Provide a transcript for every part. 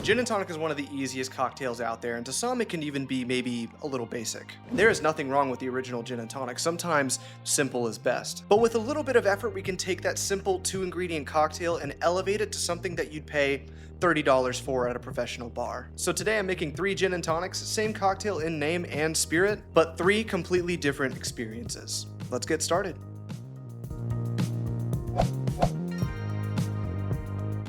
The gin and tonic is one of the easiest cocktails out there, and to some it can even be maybe a little basic. There is nothing wrong with the original gin and tonic, sometimes simple is best. But with a little bit of effort we can take that simple 2-ingredient cocktail and elevate it to something that you'd pay $30 for at a professional bar. So today I'm making 3 gin and tonics, same cocktail in name and spirit, but 3 completely different experiences. Let's get started.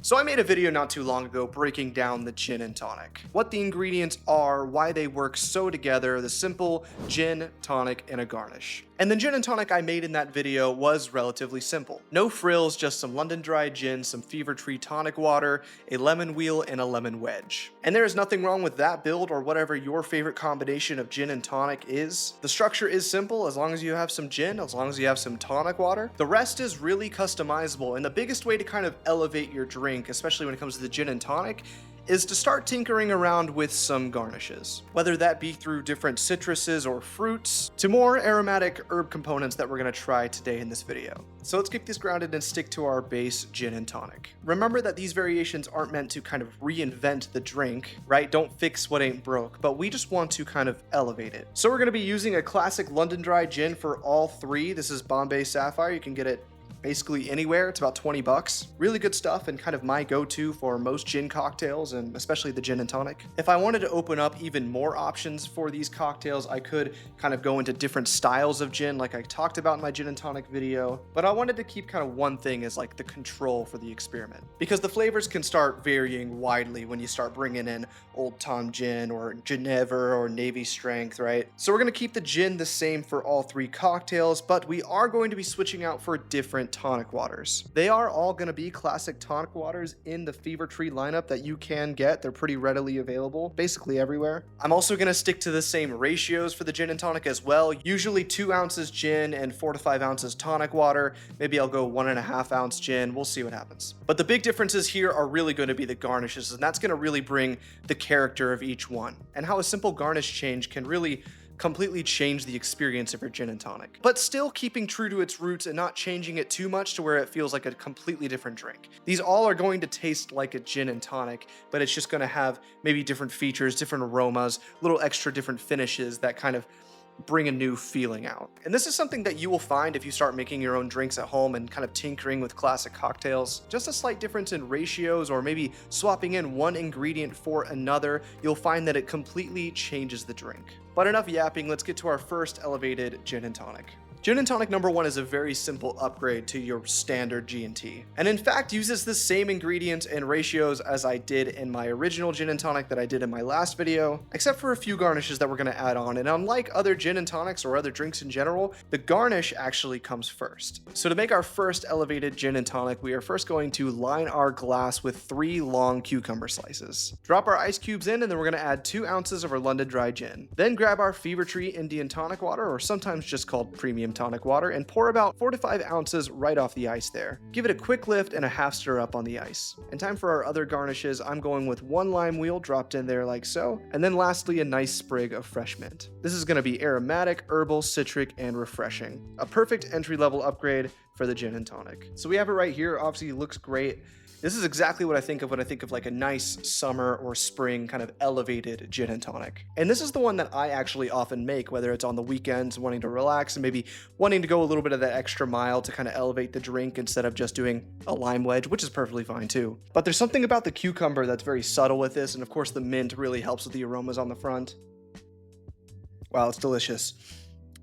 So I made a video not too long ago breaking down the gin and tonic. What the ingredients are, why they work so together, the simple gin, tonic, and a garnish. And the gin and tonic I made in that video was relatively simple. No frills, just some London dry gin, some Fever Tree tonic water, a lemon wheel, and a lemon wedge. And there is nothing wrong with that build or whatever your favorite combination of gin and tonic is. The structure is simple as long as you have some gin, as long as you have some tonic water. The rest is really customizable, and the biggest way to kind of elevate your drink, especially when it comes to the gin and tonic, is to start tinkering around with some garnishes. Whether that be through different citruses or fruits, to more aromatic herb components that we're gonna try today in this video. So let's keep this grounded and stick to our base gin and tonic. Remember that these variations aren't meant to kind of reinvent the drink, right? Don't fix what ain't broke, but we just want to kind of elevate it. So we're gonna be using a classic London dry gin for all 3. This is Bombay Sapphire. You can get it basically anywhere. It's about 20 bucks. Really good stuff and kind of my go-to for most gin cocktails, and especially the gin and tonic. If I wanted to open up even more options for these cocktails, I could kind of go into different styles of gin like I talked about in my gin and tonic video, but I wanted to keep kind of one thing as like the control for the experiment, because the flavors can start varying widely when you start bringing in Old Tom gin or Geneva or Navy Strength, right? So we're going to keep the gin the same for all 3 cocktails, but we are going to be switching out for different tonic waters. They are all going to be classic tonic waters in the Fever Tree lineup that you can get. They're pretty readily available basically everywhere. I'm also going to stick to the same ratios for the gin and tonic as well. Usually 2 ounces gin and 4 to 5 ounces tonic water. Maybe I'll go 1.5 ounce gin. We'll see what happens. But the big differences here are really going to be the garnishes, and that's going to really bring the character of each one, and how a simple garnish change can really completely change the experience of your gin and tonic, but still keeping true to its roots and not changing it too much to where it feels like a completely different drink. These all are going to taste like a gin and tonic, but it's just going to have maybe different features, different aromas, little extra different finishes that kind of bring a new feeling out. And this is something that you will find if you start making your own drinks at home and kind of tinkering with classic cocktails. Just a slight difference in ratios, or maybe swapping in one ingredient for another, you'll find that it completely changes the drink. But enough yapping, let's get to our first elevated gin and tonic. Gin and tonic number 1 is a very simple upgrade to your standard G&T, and in fact uses the same ingredients and ratios as I did in my original gin and tonic that I did in my last video, except for a few garnishes that we're going to add on. And unlike other gin and tonics or other drinks in general, the garnish actually comes first. So to make our first elevated gin and tonic, we are first going to line our glass with 3 long cucumber slices. Drop our ice cubes in, and then we're going to add 2 ounces of our London dry gin. Then grab our Fever Tree Indian tonic water, or sometimes just called premium tonic water, and pour about 4 to 5 ounces right off the ice there. Give it a quick lift and a half stir up on the ice. And time for our other garnishes. I'm going with 1 lime wheel dropped in there like so, and then lastly a nice sprig of fresh mint. This is going to be aromatic, herbal, citric, and refreshing. A perfect entry-level upgrade for the gin and tonic. So we have it right here. Obviously it looks great. This is exactly what I think of when I think of like a nice summer or spring kind of elevated gin and tonic. And this is the one that I actually often make, whether it's on the weekends wanting to relax and maybe wanting to go a little bit of that extra mile to kind of elevate the drink instead of just doing a lime wedge, which is perfectly fine too. But there's something about the cucumber that's very subtle with this, and of course the mint really helps with the aromas on the front. Wow, it's delicious.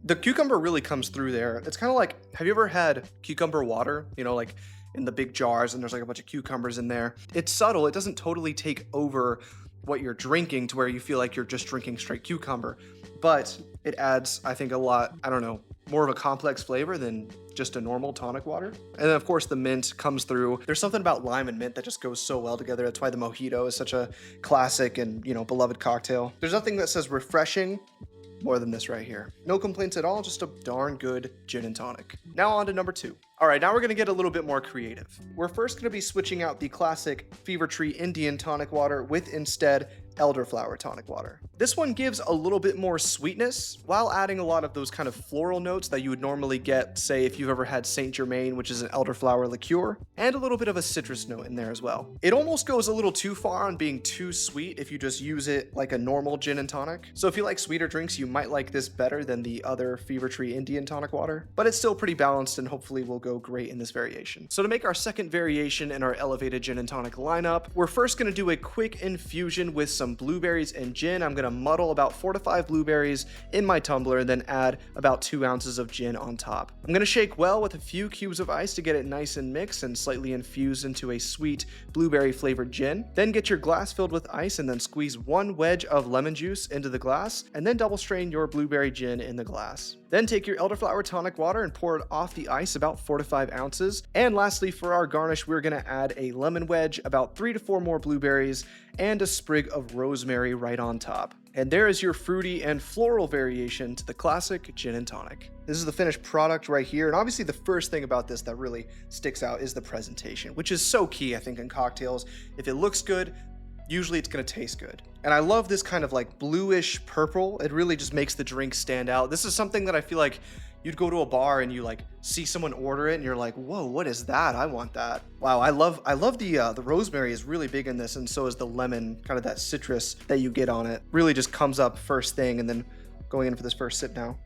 The cucumber really comes through there. It's kind of like, have you ever had cucumber water? You know, like in the big jars, and there's like a bunch of cucumbers in there. It's subtle. It doesn't totally take over what you're drinking to where you feel like you're just drinking straight cucumber, but it adds, I think, a lot, I don't know, more of a complex flavor than just a normal tonic water. And then of course the mint comes through. There's something about lime and mint that just goes so well together. That's why the mojito is such a classic and, you know, beloved cocktail. There's nothing that says refreshing more than this right here. No complaints at all, just a darn good gin and tonic. Now on to number 2. All right, now we're gonna get a little bit more creative. We're first gonna be switching out the classic Fever Tree Indian tonic water with instead elderflower tonic water. This one gives a little bit more sweetness while adding a lot of those kind of floral notes that you would normally get, say, if you've ever had Saint Germain, which is an elderflower liqueur, and a little bit of a citrus note in there as well. It almost goes a little too far on being too sweet if you just use it like a normal gin and tonic. So if you like sweeter drinks, you might like this better than the other Fever Tree Indian tonic water, but it's still pretty balanced and hopefully will go great in this variation. So to make our second variation in our elevated gin and tonic lineup, we're first going to do a quick infusion with some blueberries and gin. I'm going to muddle about 4 to 5 blueberries in my tumbler and then add about 2 ounces of gin on top. I'm going to shake well with a few cubes of ice to get it nice and mixed and slightly infused into a sweet blueberry flavored gin. Then get your glass filled with ice and then squeeze 1 wedge of lemon juice into the glass and then double strain your blueberry gin in the glass. Then take your elderflower tonic water and pour it off the ice, about 4 to 5 ounces. And lastly, for our garnish, we're going to add a lemon wedge, about 3 to 4 more blueberries, and a sprig of rosemary right on top. And there is your fruity and floral variation to the classic gin and tonic. This is the finished product right here. And obviously the first thing about this that really sticks out is the presentation, which is so key, I think, in cocktails. If it looks good, usually it's going to taste good. And I love this kind of like bluish purple. It really just makes the drink stand out. This is something that I feel like you'd go to a bar and you like see someone order it and you're like, whoa, what is that? I want that. Wow, I love the rosemary is really big in this, and so is the lemon, kind of that citrus that you get on it. Really just comes up first thing, and then going in for this first sip now.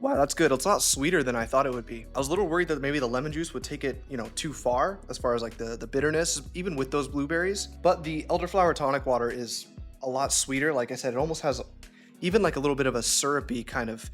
Wow, that's good. It's a lot sweeter than I thought it would be. I was a little worried that maybe the lemon juice would take it, too far as like the bitterness, even with those blueberries. But the elderflower tonic water is a lot sweeter. Like I said, it almost has even like a little bit of a syrupy kind of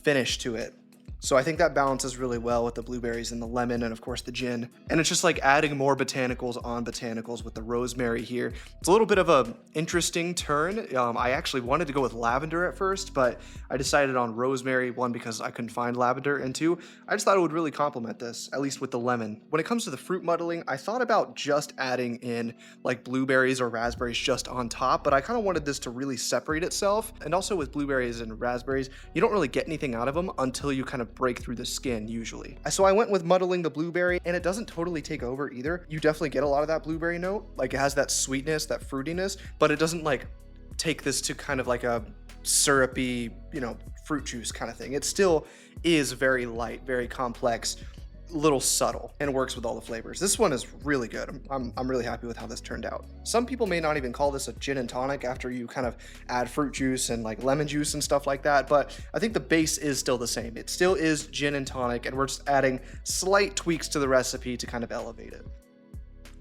finish to it. So I think that balances really well with the blueberries and the lemon and of course the gin. And it's just like adding more botanicals on botanicals with the rosemary here. It's a little bit of a interesting turn. I actually wanted to go with lavender at first, but I decided on rosemary, one, because I couldn't find lavender, and two, I just thought it would really complement this, at least with the lemon. When it comes to the fruit muddling, I thought about just adding in like blueberries or raspberries just on top, but I kind of wanted this to really separate itself. And also with blueberries and raspberries, you don't really get anything out of them until you kind of break through the skin usually. So I went with muddling the blueberry, and it doesn't totally take over either. You definitely get a lot of that blueberry note. Like it has that sweetness, that fruitiness, but it doesn't like take this to kind of like a syrupy, fruit juice kind of thing. It still is very light, very complex, little subtle, and works with all the flavors. This one is really good. I'm really happy with how this turned out. Some people may not even call this a gin and tonic after you kind of add fruit juice and like lemon juice and stuff like that, but I think the base is still the same. It still is gin and tonic, and we're just adding slight tweaks to the recipe to kind of elevate it.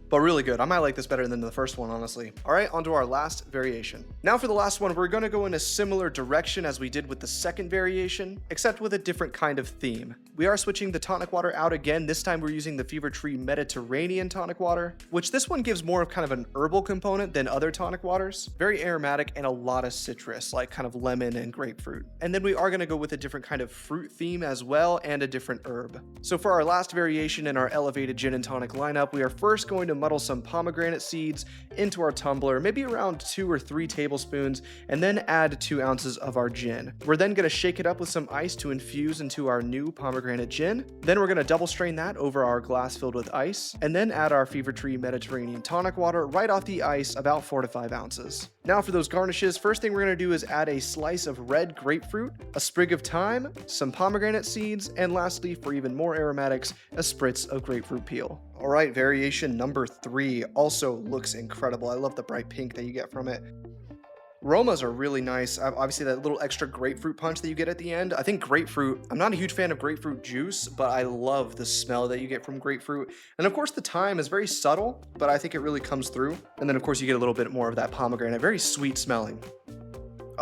But really good. I might like this better than the first one, honestly. All right, on to our last variation. Now for the last one, we're gonna go in a similar direction as we did with the second variation, except with a different kind of theme. We are switching the tonic water out again. This time we're using the Fever Tree Mediterranean tonic water, which this one gives more of kind of an herbal component than other tonic waters. Very aromatic and a lot of citrus, like kind of lemon and grapefruit. And then we are gonna go with a different kind of fruit theme as well, and a different herb. So for our last variation in our elevated gin and tonic lineup, we are first going to muddle some pomegranate seeds into our tumbler, maybe around 2 or 3 tablespoons, and then add 2 ounces of our gin. We're then going to shake it up with some ice to infuse into our new pomegranate gin. Then we're going to double strain that over our glass filled with ice, and then add our Fever Tree Mediterranean tonic water right off the ice, about 4 to 5 ounces. Now for those garnishes, first thing we're going to do is add a slice of red grapefruit, a sprig of thyme, some pomegranate seeds, and lastly, for even more aromatics, a spritz of grapefruit peel. All right, variation number 3 also looks incredible. I love the bright pink that you get from it. Aromas are really nice. Obviously, that little extra grapefruit punch that you get at the end. I think grapefruit, I'm not a huge fan of grapefruit juice, but I love the smell that you get from grapefruit. And of course, the thyme is very subtle, but I think it really comes through. And then of course, you get a little bit more of that pomegranate, very sweet smelling.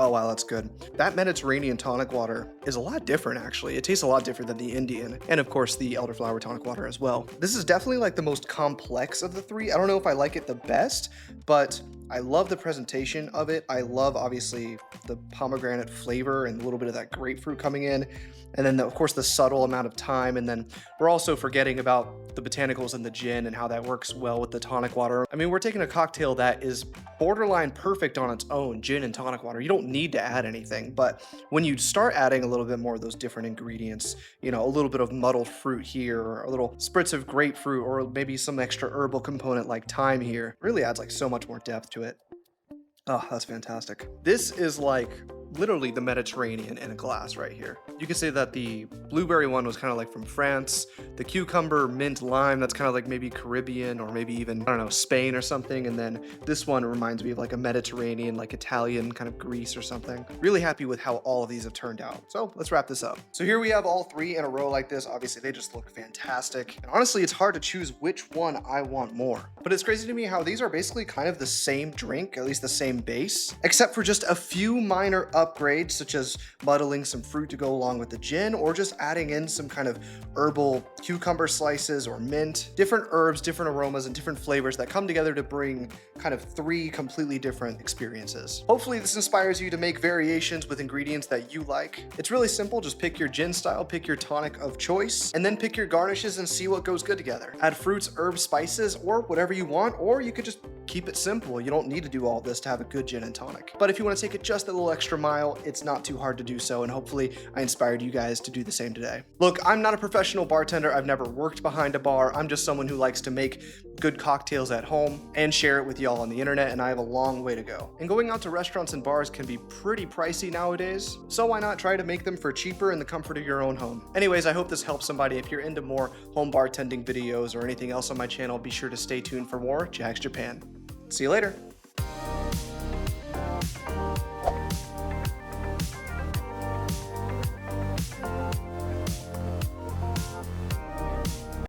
Oh wow, that's good. That Mediterranean tonic water is a lot different actually. It tastes a lot different than the Indian, and of course the elderflower tonic water as well. This is definitely like the most complex of the 3. I don't know if I like it the best, but I love the presentation of it. I love obviously the pomegranate flavor and a little bit of that grapefruit coming in. And then of course the subtle amount of thyme. And then we're also forgetting about the botanicals and the gin and how that works well with the tonic water. I mean, we're taking a cocktail that is borderline perfect on its own, gin and tonic water. You don't need to add anything, but when you start adding a little bit more of those different ingredients, you know, a little bit of muddled fruit here, or a little spritz of grapefruit, or maybe some extra herbal component like thyme here, really adds like so much more depth to it. Oh, that's fantastic. This is like literally the Mediterranean in a glass right here. You can say that the blueberry one was kind of like from France. The cucumber, mint, lime, that's kind of like maybe Caribbean or maybe even, I don't know, Spain or something. And then this one reminds me of like a Mediterranean, like Italian, kind of Greece or something. Really happy with how all of these have turned out. So let's wrap this up. So here we have all three in a row like this. Obviously they just look fantastic. And honestly, it's hard to choose which one I want more. But it's crazy to me how these are basically kind of the same drink, at least the same base, except for just a few minor upgrades, such as muddling some fruit to go along with the gin, or just adding in some kind of herbal cucumber slices or mint, different herbs, different aromas, and different flavors that come together to bring kind of three completely different experiences. Hopefully this inspires you to make variations with ingredients that you like. It's really simple. Just pick your gin style, pick your tonic of choice, and then pick your garnishes and see what goes good together. Add fruits, herbs, spices, or whatever you want, or you could just keep it simple. You don't need to do all this to have a good gin and tonic. But if you want to take it just a little extra mile, it's not too hard to do so, and hopefully I inspired you guys to do the same today. Look, I'm not a professional bartender. I've never worked behind a bar. I'm just someone who likes to make good cocktails at home and share it with y'all on the internet, and I have a long way to go. And going out to restaurants and bars can be pretty pricey nowadays, so why not try to make them for cheaper in the comfort of your own home? Anyways, I hope this helps somebody. If you're into more home bartending videos or anything else on my channel, be sure to stay tuned for more Jack's Japan. See you later.